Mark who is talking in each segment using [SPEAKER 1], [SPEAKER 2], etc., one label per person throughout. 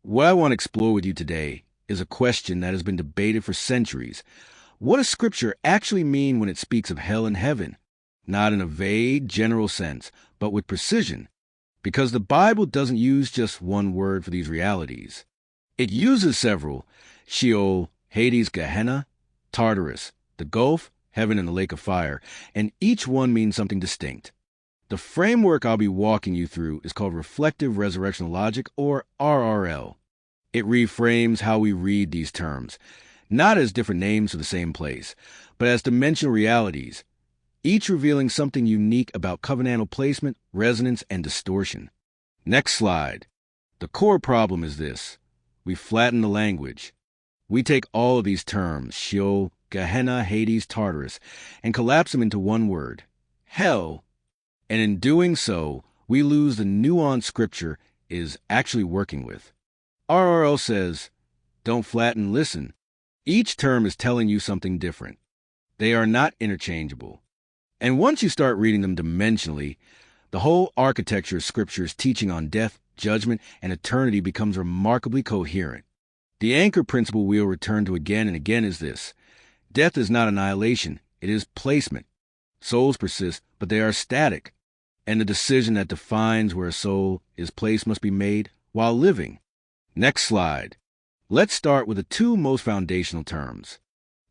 [SPEAKER 1] What I want to explore with you today is a question that has been debated for centuries. What does Scripture actually mean when it speaks of hell and heaven? Not in a vague, general sense, but with precision, because the Bible doesn't use just one word for these realities. It uses several: Sheol, Hades, Gehenna, Tartarus, the Gulf, heaven, and the lake of fire, and each one means something distinct. The framework I'll be walking you through is called Reflective Resurrectional Logic, or RRL. It reframes how we read these terms, not as different names for the same place, but as dimensional realities, each revealing something unique about covenantal placement, resonance, and distortion. Next slide. The core problem is this: we flatten the language. We take all of these terms, Sheol, Gehenna, Hades, Tartarus, and collapse them into one word: hell. And in doing so, we lose the nuance Scripture is actually working with. RRL says, don't flatten, listen. Each term is telling you something different. They are not interchangeable. And once you start reading them dimensionally, the whole architecture of Scripture's teaching on death, judgment, and eternity becomes remarkably coherent. The anchor principle we'll return to again and again is this: death is not annihilation, it is placement. Souls persist, but they are static, and the decision that defines where a soul is placed must be made while living. Next slide. Let's start with the two most foundational terms.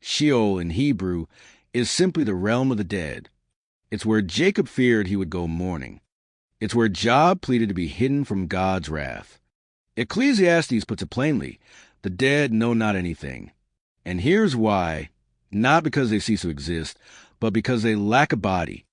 [SPEAKER 1] Sheol in Hebrew is simply the realm of the dead. It's where Jacob feared he would go mourning. It's where Job pleaded to be hidden from God's wrath. Ecclesiastes puts it plainly: the dead know not anything. And here's why: not because they cease to exist, but because they lack a body.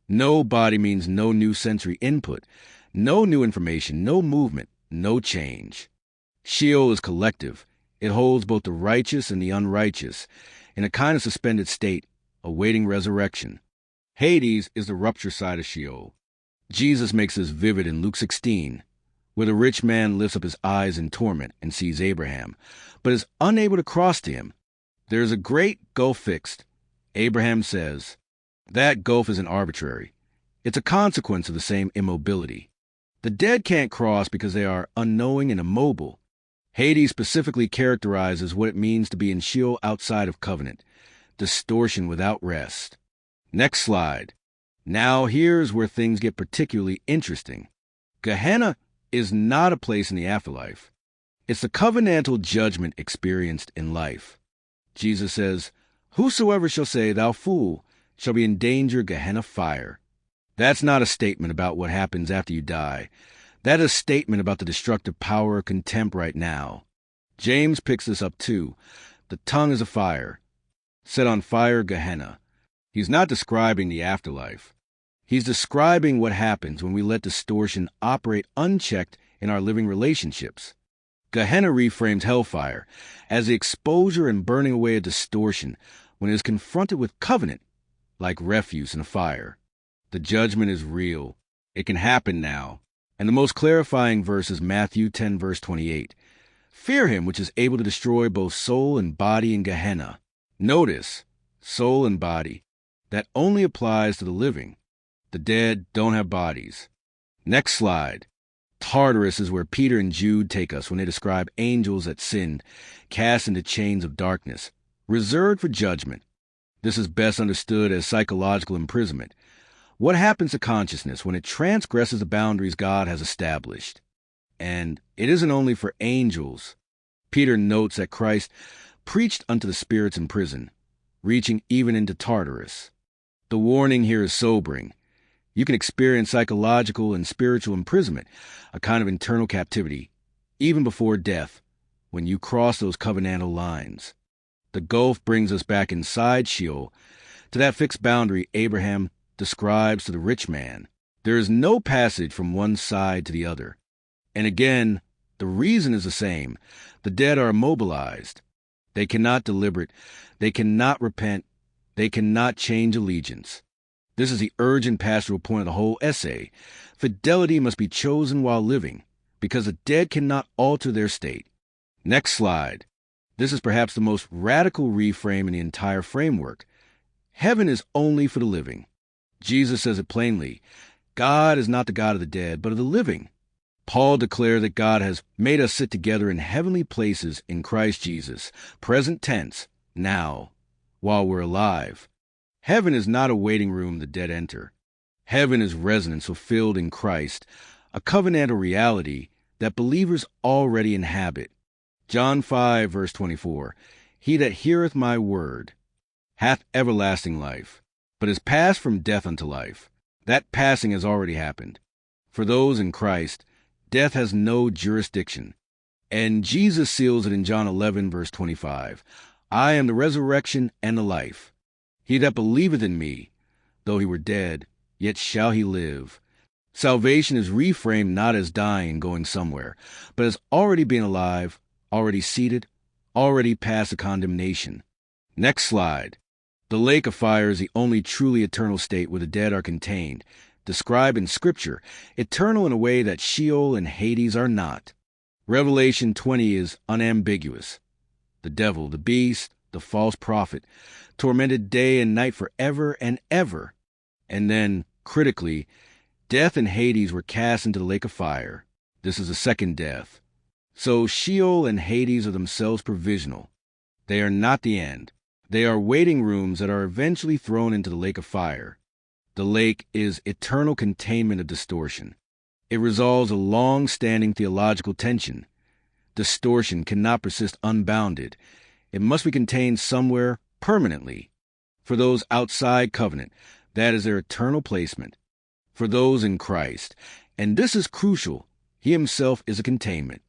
[SPEAKER 1] No body means no new sensory input, no new information, no movement, no change. Sheol is collective. It holds both the righteous and the unrighteous in a kind of suspended state, awaiting resurrection. Hades is the rupture side of Sheol. Jesus makes this vivid in Luke 16, where the rich man lifts up his eyes in torment and sees Abraham, but is unable to cross to him. There is a great gulf fixed. Abraham says, that gulf isn't arbitrary. It's a consequence of the same immobility. The dead can't cross because they are unknowing and immobile. Hades specifically characterizes what it means to be in Sheol outside of covenant: distortion without rest. Next slide. Now here's where things get particularly interesting. Gehenna is not a place in the afterlife. It's the covenantal judgment experienced in life. Jesus says, whosoever shall say, thou fool, shall be in danger of Gehenna fire. That's not a statement about what happens after you die. That is a statement about the destructive power of contempt right now. James picks this up too. The tongue is a fire. Set on fire, Gehenna. He's not describing the afterlife. He's describing what happens when we let distortion operate unchecked in our living relationships. Gehenna reframes hellfire as the exposure and burning away of distortion when it is confronted with covenant, like refuse in a fire. The judgment is real. It can happen now. And the most clarifying verse is Matthew 10, verse 28. Fear him which is able to destroy both soul and body in Gehenna. Notice, soul and body. That only applies to the living. The dead don't have bodies. Next slide. Tartarus is where Peter and Jude take us when they describe angels that sinned, cast into chains of darkness, reserved for judgment. This is best understood as psychological imprisonment. What happens to consciousness when it transgresses the boundaries God has established? And it isn't only for angels. Peter notes that Christ preached unto the spirits in prison, reaching even into Tartarus. The warning here is sobering. You can experience psychological and spiritual imprisonment, a kind of internal captivity, even before death, when you cross those covenantal lines. The gulf brings us back inside Sheol, to that fixed boundary Abraham describes to the rich man. There is no passage from one side to the other. And again, the reason is the same. The dead are immobilized. They cannot deliberate. They cannot repent. They cannot change allegiance. This is the urgent pastoral point of the whole essay. Fidelity must be chosen while living, because the dead cannot alter their state. Next slide. This is perhaps the most radical reframe in the entire framework. Heaven is only for the living. Jesus says it plainly. God is not the God of the dead, but of the living. Paul declared that God has made us sit together in heavenly places in Christ Jesus, present tense, now, while we're alive. Heaven is not a waiting room the dead enter. Heaven is residence fulfilled in Christ, a covenantal reality that believers already inhabit. John 5, verse 24, He that heareth my word hath everlasting life, but is passed from death unto life. That passing has already happened. For those in Christ, death has no jurisdiction. And Jesus seals it in John 11, verse 25. I am the resurrection and the life. He that believeth in me, though he were dead, yet shall he live. Salvation is reframed not as dying and going somewhere, but as already being alive, already seated, already past the condemnation. Next slide. The lake of fire is the only truly eternal state where the dead are contained, described in Scripture, eternal in a way that Sheol and Hades are not. Revelation 20 is unambiguous. The devil, the beast, the false prophet, tormented day and night forever and ever. And then, critically, death and Hades were cast into the lake of fire. This is the second death. So Sheol and Hades are themselves provisional. They are not the end. They are waiting rooms that are eventually thrown into the lake of fire. The lake is eternal containment of distortion. It resolves a long-standing theological tension. Distortion cannot persist unbounded. It must be contained somewhere permanently. For those outside covenant, that is their eternal placement. For those in Christ, and this is crucial, he himself is a containment.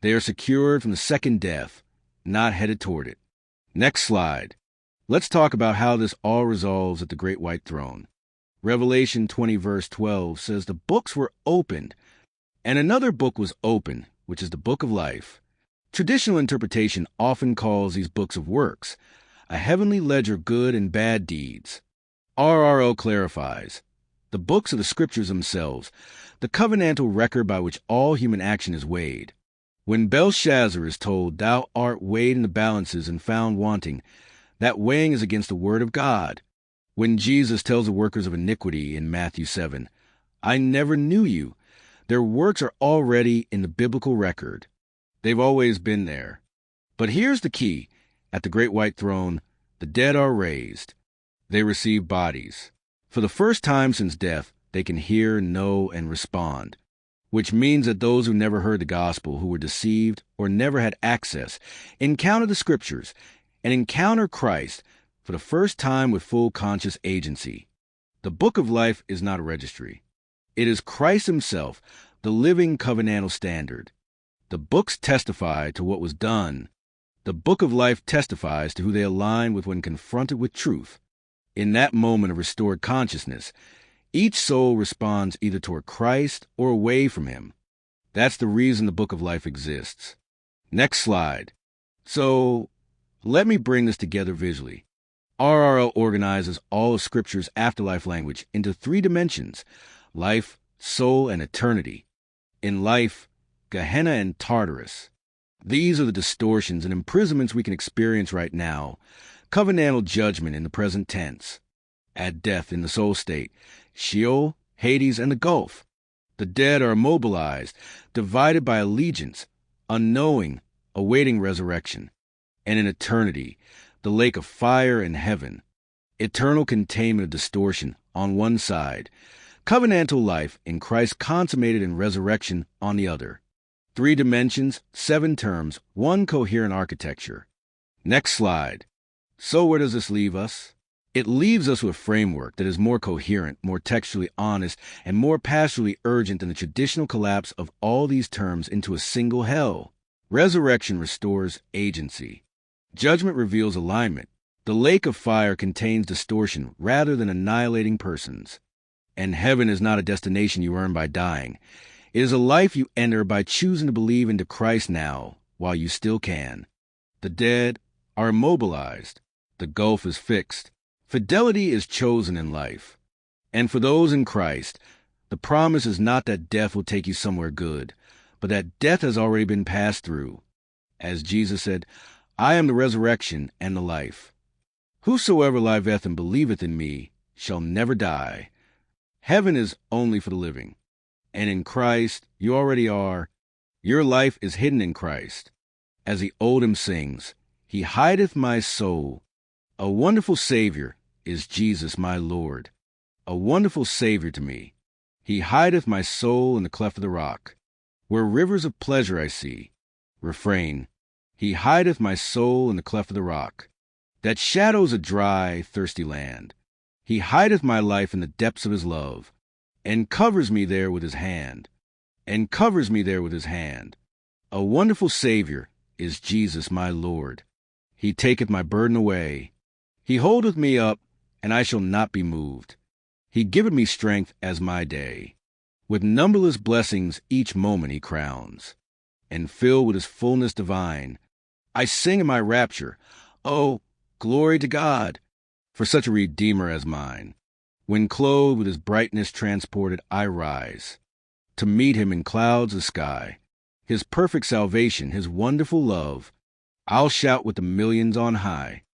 [SPEAKER 1] They are secured from the second death, not headed toward it. Next slide. Let's talk about how this all resolves at the great white throne. Revelation 20 verse 12 says the books were opened, and another book was opened, which is the book of life. Traditional interpretation often calls these books of works, a heavenly ledger of good and bad deeds. RRO clarifies, the books of the Scriptures themselves, the covenantal record by which all human action is weighed. When Belshazzar is told, thou art weighed in the balances and found wanting, that weighing is against the word of God. When Jesus tells the workers of iniquity in Matthew 7, I never knew you, their works are already in the biblical record. They've always been there. But here's the key. At the great white throne, the dead are raised. They receive bodies. For the first time since death, they can hear, know, and respond, which means that those who never heard the gospel, who were deceived, or never had access, encounter the Scriptures and encounter Christ for the first time with full conscious agency. The book of life is not a registry. It is Christ himself, the living covenantal standard. The books testify to what was done. The book of life testifies to who they align with when confronted with truth. In that moment of restored consciousness, each soul responds either toward Christ or away from him. That's the reason the book of life exists. Next slide. So, let me bring this together visually. RRL organizes all of Scripture's afterlife language into three dimensions: life, soul, and eternity. In life, Gehenna and Tartarus. These are the distortions and imprisonments we can experience right now. Covenantal judgment in the present tense. At death in the soul state, Sheol, Hades, and the Gulf. The dead are immobilized, divided by allegiance, unknowing, awaiting resurrection. And in eternity, the lake of fire and heaven. Eternal containment of distortion on one side. Covenantal life in Christ consummated in resurrection on the other. 3 dimensions, 7 terms, 1 coherent architecture. Next slide. So where does this leave us? It leaves us with a framework that is more coherent, more textually honest, and more pastorally urgent than the traditional collapse of all these terms into a single hell. Resurrection restores agency. Judgment reveals alignment. The lake of fire contains distortion rather than annihilating persons. And heaven is not a destination you earn by dying. It is a life you enter by choosing to believe into Christ now, while you still can. The dead are immobilized. The gulf is fixed. Fidelity is chosen in life. And for those in Christ, the promise is not that death will take you somewhere good, but that death has already been passed through. As Jesus said, I am the resurrection and the life. Whosoever liveth and believeth in me shall never die. Heaven is only for the living. And in Christ, you already are. Your life is hidden in Christ. As the old hymn sings, He hideth my soul. A wonderful Savior is Jesus my Lord. A wonderful Savior to me. He hideth my soul in the cleft of the rock, where rivers of pleasure I see. Refrain. He hideth my soul in the cleft of the rock, that shadows a dry, thirsty land. He hideth my life in the depths of His love, and covers me there with His hand, and covers me there with His hand. A wonderful Savior is Jesus my Lord. He taketh my burden away. He holdeth me up, and I shall not be moved. He giveth me strength as my day. With numberless blessings each moment He crowns, and filled with His fullness divine, I sing in my rapture, oh, glory to God, for such a Redeemer as mine. When clothed with His brightness transported, I rise, to meet Him in clouds of sky. His perfect salvation, His wonderful love, I'll shout with the millions on high.